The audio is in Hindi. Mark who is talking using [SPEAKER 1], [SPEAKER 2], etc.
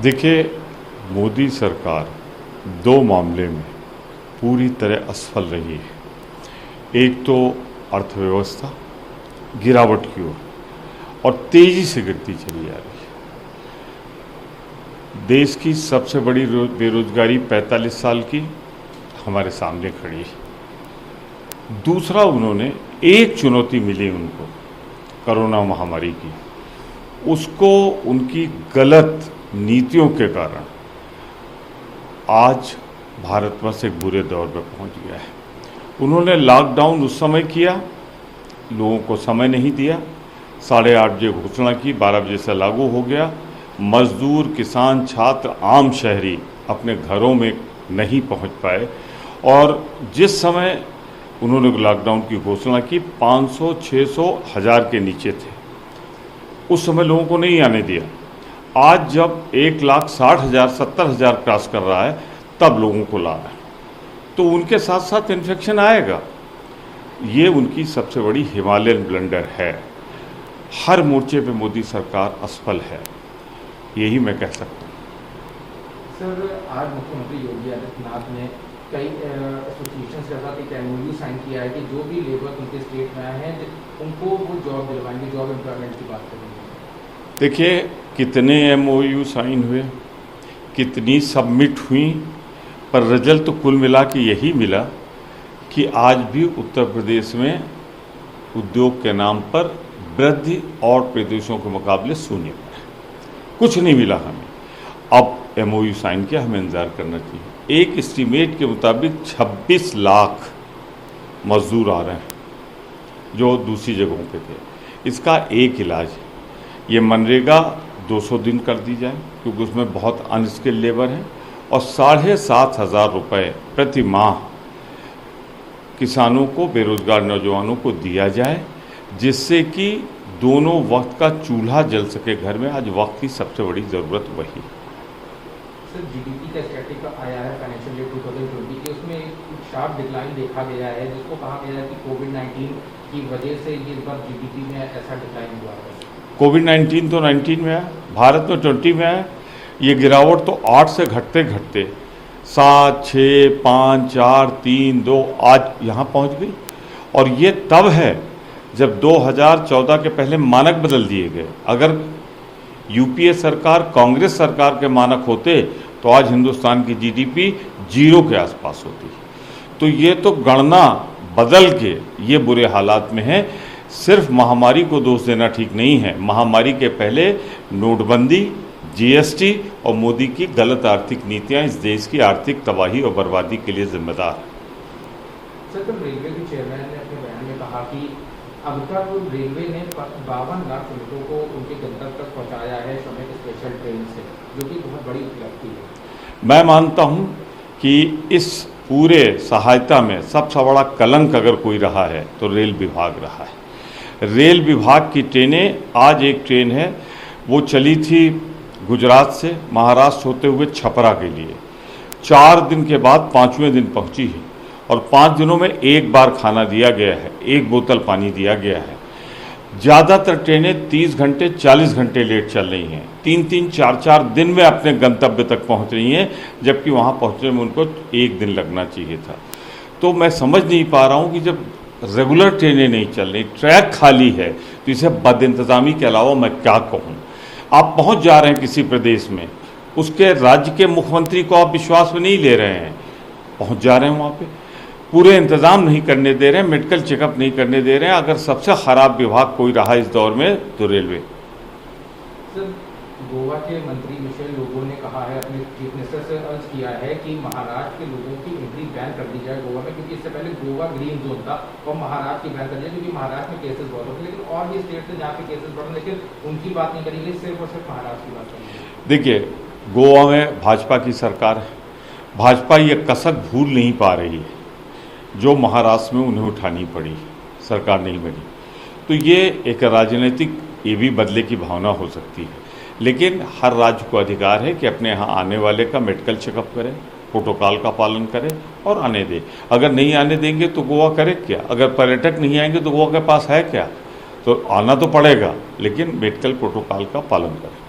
[SPEAKER 1] देखिए, मोदी सरकार दो मामले में पूरी तरह असफल रही है। एक तो अर्थव्यवस्था गिरावट की ओर और तेजी से गिरती चली आ रही है। देश की सबसे बड़ी बेरोजगारी 45 साल की हमारे सामने खड़ी है। दूसरा, उन्होंने एक चुनौती मिली उनको कोरोना महामारी की, उसको उनकी गलत नीतियों के कारण आज भारतवर्ष एक बुरे दौर में पहुंच गया है। उन्होंने लॉकडाउन उस समय किया, लोगों को समय नहीं दिया। 8:30 बजे घोषणा की, 12 बजे से लागू हो गया। मजदूर, किसान, छात्र, आम शहरी अपने घरों में नहीं पहुंच पाए और जिस समय उन्होंने लॉकडाउन की घोषणा की 500, 600, 1000 के नीचे थे। उस समय लोगों को नहीं आने दिया। आज जब 1,60,000, 70,000 क्रॉस कर रहा है, तब लोगों को ला रहा है, तो उनके साथ साथ इन्फेक्शन आएगा। ये उनकी सबसे बड़ी हिमालयन ब्लंडर है। हर मोर्चे पे मोदी सरकार असफल है, यही मैं कह सकता हूँ।
[SPEAKER 2] सर, आज मुख्यमंत्री योगी आदित्यनाथ ने कई एसोसिएशन के साथ एक MOU साइन किया है कि जो भी लेबर उनके स्टेट में आए हैं उनको वो जॉब दिलवाएंगे, जॉब एम्प्लॉयमेंट की बात करेंगे।
[SPEAKER 1] देखिए, कितने MOU साइन हुए, कितनी सबमिट हुई, पर रिजल्ट तो कुल मिला के यही मिला कि आज भी उत्तर प्रदेश में उद्योग के नाम पर वृद्धि और प्रदेशों के मुकाबले शून्य पर है। कुछ नहीं मिला हमें। अब MOU साइन किया, हमें इंतजार करना चाहिए। एक एस्टीमेट के मुताबिक 26 लाख मजदूर आ रहे हैं जो दूसरी जगहों पे थे। इसका एक इलाज है, ये मनरेगा 200 दिन कर दी जाए, क्योंकि उसमें बहुत अनस्किल्ड लेबर है, और 7,500 रुपये प्रति माह किसानों को, बेरोजगार नौजवानों को दिया जाए, जिससे कि दोनों वक्त का चूल्हा जल सके घर में। आज वक्त की सबसे बड़ी ज़रूरत वही है।
[SPEAKER 2] सर, GDP का स्टैटिक आया है फाइनेंशियल ईयर 2020 की, उसमें एक शार्प डिक्लाइन देखा गया है, जिसको कहा गया है कि कोविड-19 की वजह से ये बार GDP में ऐसा डिक्लाइन हुआ है।
[SPEAKER 1] कोविड-19 तो 19 में आया, भारत में 20 में आया। ये गिरावट तो 8 से घटते घटते 7, 6, 5, 4, 3, 2 आज यहाँ पहुँच गई। और ये तब है जब 2014 के पहले मानक बदल दिए गए। अगर UPA सरकार, कांग्रेस सरकार के मानक होते तो आज हिंदुस्तान की GDP 0 के आसपास होती। तो ये तो गणना बदल के ये बुरे हालात में है। सिर्फ महामारी को दोष देना ठीक नहीं है। महामारी के पहले नोटबंदी, GST और मोदी की गलत आर्थिक नीतियां इस देश की आर्थिक तबाही और बर्बादी के लिए जिम्मेदार है।
[SPEAKER 2] सर, तो रेलवे के चेयरमैन ने अपने बयान में कहा कि अब तक रेलवे ने 52 लाख श्रमिकों को उनके गंतव्य तक पहुंचाया है श्रमिक स्पेशल ट्रेन से, जो कि बहुत बड़ी उपलब्धि है।
[SPEAKER 1] मैं मानता हूं कि इस पूरे सहायता में सबसे बड़ा कलंक अगर कोई रहा है तो रेल विभाग रहा है। रेल विभाग की ट्रेनें, आज एक ट्रेन है वो चली थी गुजरात से महाराष्ट्र होते हुए छपरा के लिए, 4 दिन के बाद 5वें दिन पहुंची है और 5 दिनों में एक बार खाना दिया गया है, 1 बोतल पानी दिया गया है। ज़्यादातर ट्रेनें 30 घंटे 40 घंटे लेट चल रही हैं, 3-3, 4-4 दिन में अपने गंतव्य तक पहुंच रही हैं, जबकि वहां पहुंचने में उनको 1 दिन लगना चाहिए था। तो मैं समझ नहीं पा रहा हूं कि जब रेगुलर ट्रेनें नहीं चल रही, ट्रैक खाली है, तो इसे बदइंतजामी के अलावा मैं क्या कहूँ। आप पहुँच जा रहे हैं किसी प्रदेश में, उसके राज्य के मुख्यमंत्री को आप विश्वास में नहीं ले रहे हैं, पहुँच जा रहे हैं वहाँ पर, पूरे इंतज़ाम नहीं करने दे रहे हैं, मेडिकल चेकअप नहीं करने दे रहे हैं। अगर सबसे ख़राब विभाग कोई रहा इस दौर में तो रेलवे।
[SPEAKER 2] सर, गोवा के मंत्री मिशेल लोबो ने कहा है, अपने चीफ मिनिस्टर से अर्ज किया है कि महाराष्ट्र के लोगों की एंट्री बैन कर दी जाए गोवा में, क्योंकि इससे पहले गोवा ग्रीन जोन था और महाराष्ट्र की बैन कर दिया, क्योंकि महाराष्ट्र में केसेस बहुत होते, लेकिन और भी स्टेट से जहाँ पे केसेस बढ़े, लेकिन उनकी बात नहीं करेंगे, सिर्फ और सिर्फ महाराष्ट्र की बात करेंगे।
[SPEAKER 1] देखिए, गोवा में भाजपा की सरकार है, भाजपा ये कसक भूल नहीं पा रही है जो महाराष्ट्र में उन्हें उठानी पड़ी, सरकार नहीं बनी। तो ये एक राजनीतिक ये भी बदले की भावना हो सकती है, लेकिन हर राज्य को अधिकार है कि अपने यहाँ आने वाले का मेडिकल चेकअप करे, प्रोटोकॉल का पालन करे और आने दे। अगर नहीं आने देंगे तो गोवा करे क्या? अगर पर्यटक नहीं आएंगे तो गोवा के पास है क्या? तो आना तो पड़ेगा, लेकिन मेडिकल प्रोटोकॉल का पालन करें।